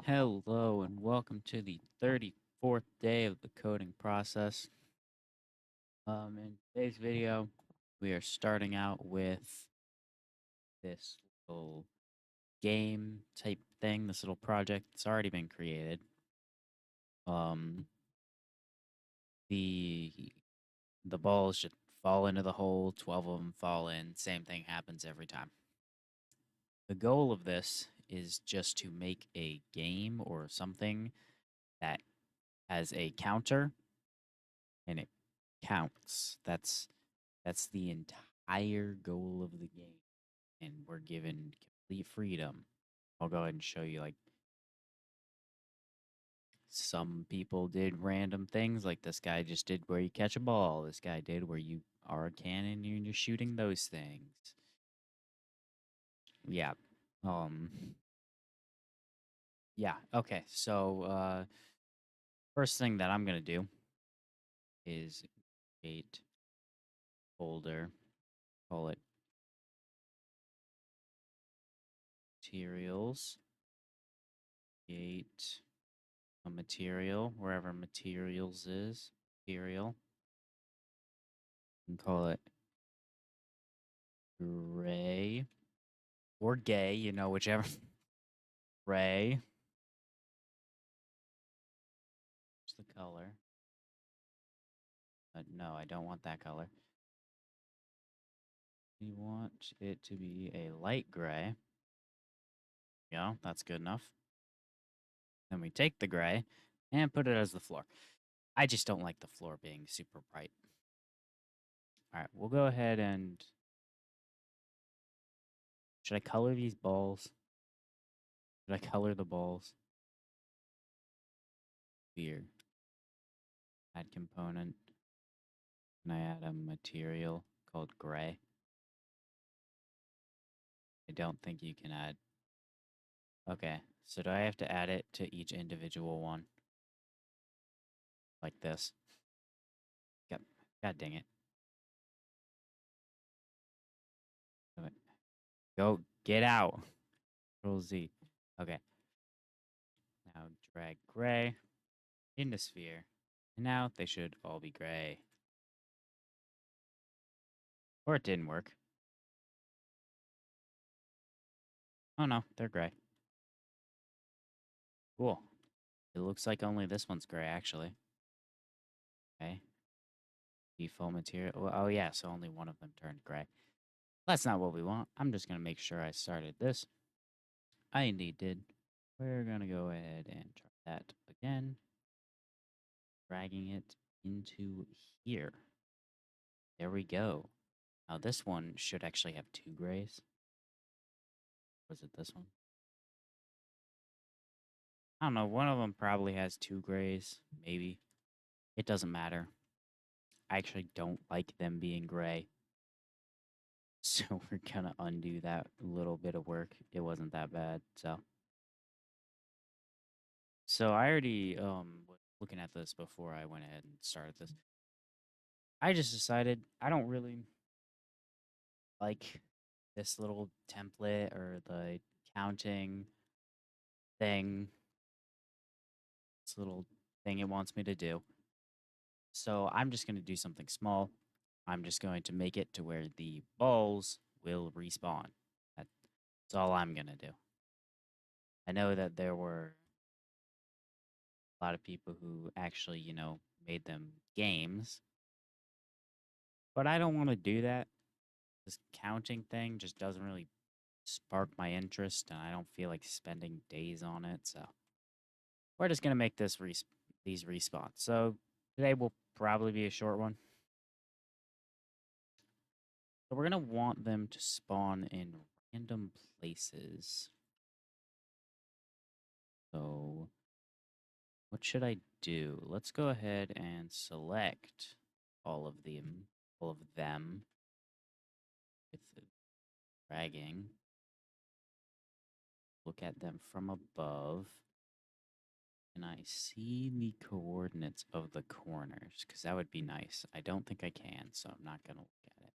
Hello and welcome to the 34th day of the coding process. In today's video, we are starting out with this little game type thing, this little project that's already been created. Um, the the balls should fall into the hole, 12 of them fall in, same thing happens every time. The goal of this is just to make a game or something that has a counter and it counts. That's the entire goal of the game, and we're given complete freedom. I'll go ahead and show you. Like, some people did random things, like this guy just did where you catch a ball. This guy did where you are a cannon and you're shooting those things. Yeah. Um. Yeah. Okay. So, first thing that I'm gonna do is create folder. Call it materials. Create a material wherever materials is. Material. And call it gray or gay, whichever. Gray. What's the color? No, I don't want that color. We want it to be a light gray. Yeah, that's good enough. Then we take the gray and put it as the floor. I just don't like the floor being super bright. All right, we'll go ahead and... Should I color these balls? Should I color the balls? Here. Add component. And I add a material called gray. I don't think you can add... Okay, so do I have to add it to each individual one? Like this? God, God dang it. Go, get out. Control Z. Okay. Now drag gray into sphere. And now they should all be gray. Or it didn't work. Oh no, they're gray. Cool. It looks like only this one's gray, actually. Okay. Default material. Oh yeah, so only one of them turned gray. That's not what we want. I'm just going to make sure I started this. I indeed did. We're going to go ahead and try that again. Dragging it into here. There we go. Now this one should actually have two grays. Was it this one? I don't know. One of them probably has two grays. Maybe. It doesn't matter. I actually don't like them being gray. So we're gonna undo that little bit of work. It wasn't that bad. So I already was looking at this before I went ahead and started this. I just decided I don't really like this little template or the counting thing. This little thing it wants me to do. So I'm just going to do something small. I'm just going to make it to where the balls will respawn. That's all I'm going to do. I know that there were a lot of people who actually, made them games, but I don't want to do that. This counting thing just doesn't really spark my interest, and I don't feel like spending days on it. So we're just going to make these respawns. So today will probably be a short one. So we're going to want them to spawn in random places. So what should I do? Let's go ahead and select all of them with the dragging. Look at them from above. Can I see the coordinates of the corners? Because that would be nice. I don't think I can, so I'm not going to look at it.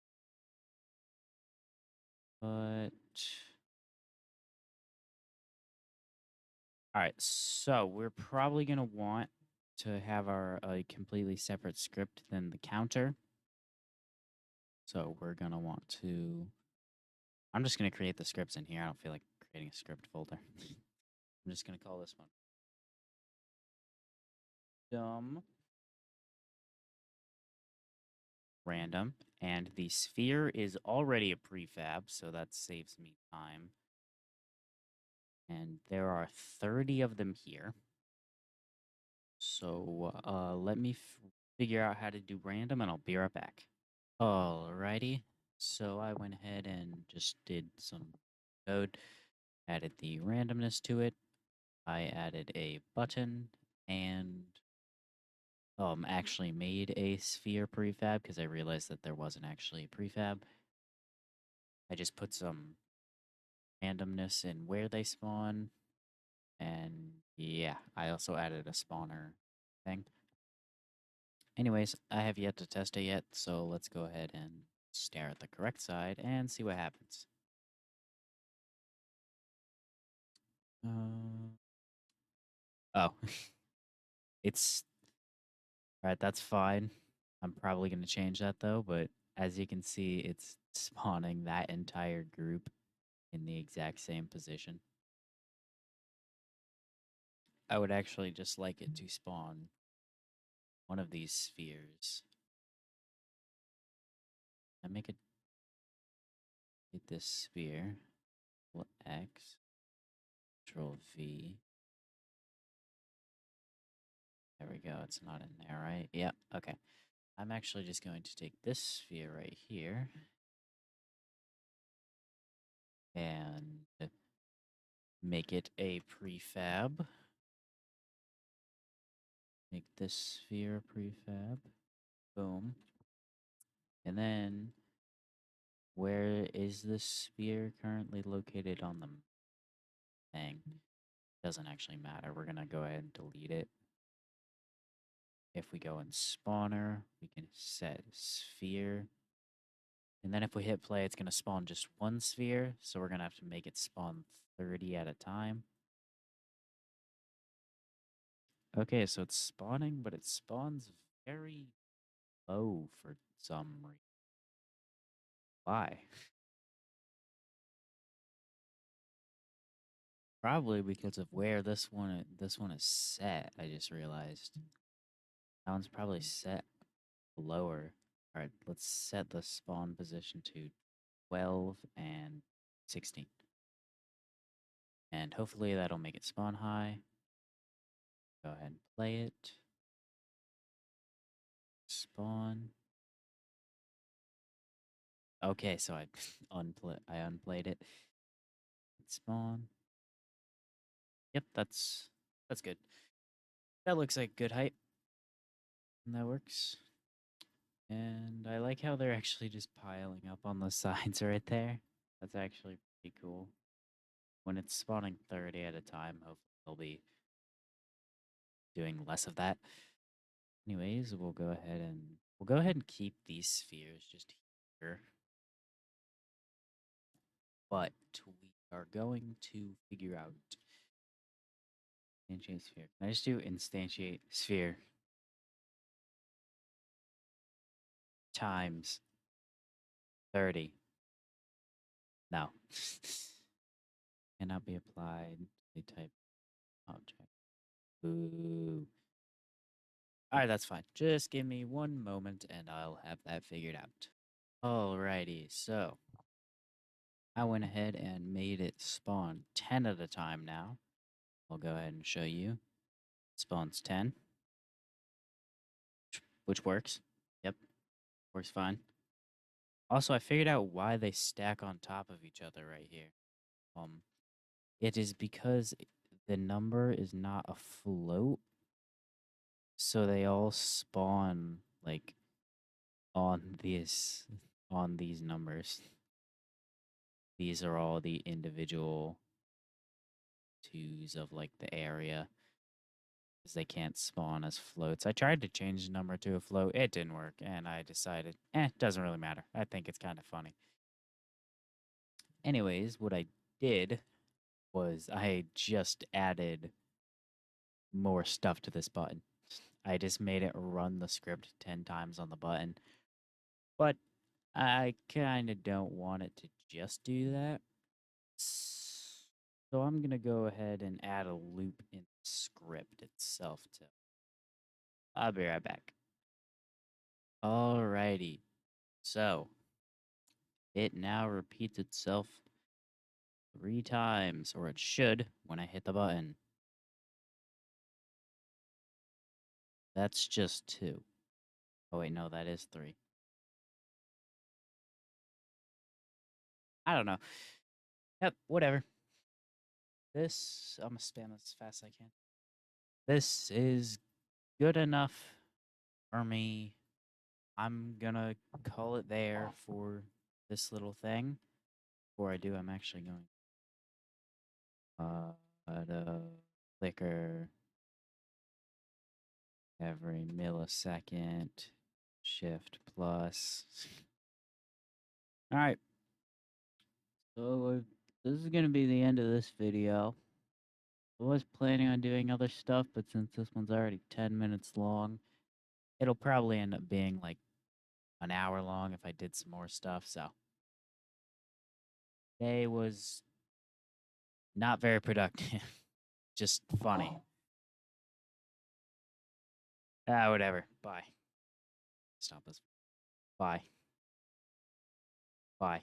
But All right, so we're probably gonna want to have our a completely separate script than the counter. So we're gonna want to. I'm just gonna create the scripts in here. I don't feel like creating a script folder. I'm just gonna call this one dumb random, and the sphere is already a prefab, so that saves me time. And there are 30 of them here. So let me figure out how to do random, and I'll be right back. Alrighty. So I went ahead and just did some code, added the randomness to it. I added a button and actually made a sphere prefab because I realized that there wasn't actually a prefab. I just put some randomness in where they spawn, and yeah, I also added a spawner thing. Anyways, I have yet to test it yet, so let's go ahead and stare at the correct side and see what happens. Oh, it's all right. That's fine. I'm probably going to change that though, but as you can see, it's spawning that entire group in the exact same position. I would actually just like it to spawn one of these spheres. I make it hit this sphere. X, Control V. There we go. It's not in there, right? Yep. Okay. I'm actually just going to take this sphere right here and make it a prefab. Make this sphere a prefab. Boom. And then, where is this sphere currently located on the thing? Doesn't actually matter. We're going to go ahead and delete it. If we go in spawner, we can set sphere. And then if we hit play, it's going to spawn just one sphere. So we're going to have to make it spawn 30 at a time. Okay, so it's spawning, but it spawns very low for some reason. Why? Probably because of where this one is set. I just realized that one's probably set lower. All right, let's set the spawn position to 12 and 16. And hopefully that'll make it spawn high. Go ahead and play it. Spawn. Okay, so I unplayed it. Spawn. Yep, that's good. That looks like good height. And that works. And I like how they're actually just piling up on the sides right there. That's actually pretty cool. When it's spawning 30 at a time, hopefully they'll be doing less of that. Anyways, we'll go ahead and keep these spheres just here. But we are going to figure out instantiate sphere. Can I just do instantiate sphere times 30? No. Cannot be applied to the type object. Ooh. Alright, that's fine. Just give me one moment and I'll have that figured out. Alrighty, so I went ahead and made it spawn 10 at a time now. I'll go ahead and show you. It spawns 10, which works. Yep, works fine. Also, I figured out why they stack on top of each other right here. It is because the number is not a float, so they all spawn like on these numbers. These are all the individual twos of like the area, because they can't spawn as floats. I tried to change the number to a float. It didn't work, and I decided, it doesn't really matter. I think it's kind of funny. Anyways, what I did was I just added more stuff to this button. I just made it run the script 10 times on the button. But I kind of don't want it to just do that. So I'm going to go ahead and add a loop in the script itself too. I'll be right back. Alrighty. So it now repeats itself 3 times, or it should when I hit the button. That's just 2. Oh, wait, no, that is 3. I don't know. Yep, whatever. I'm gonna spam this as fast as I can. This is good enough for me. I'm gonna call it there for this little thing. Before I do, I'm actually going flicker every millisecond, shift plus. All right. So this is gonna be the end of this video. I was planning on doing other stuff, but since this one's already 10 minutes long, it'll probably end up being like an hour long if I did some more stuff. So today was not very productive, just funny. Whatever. Bye. Stop this. Bye. Bye.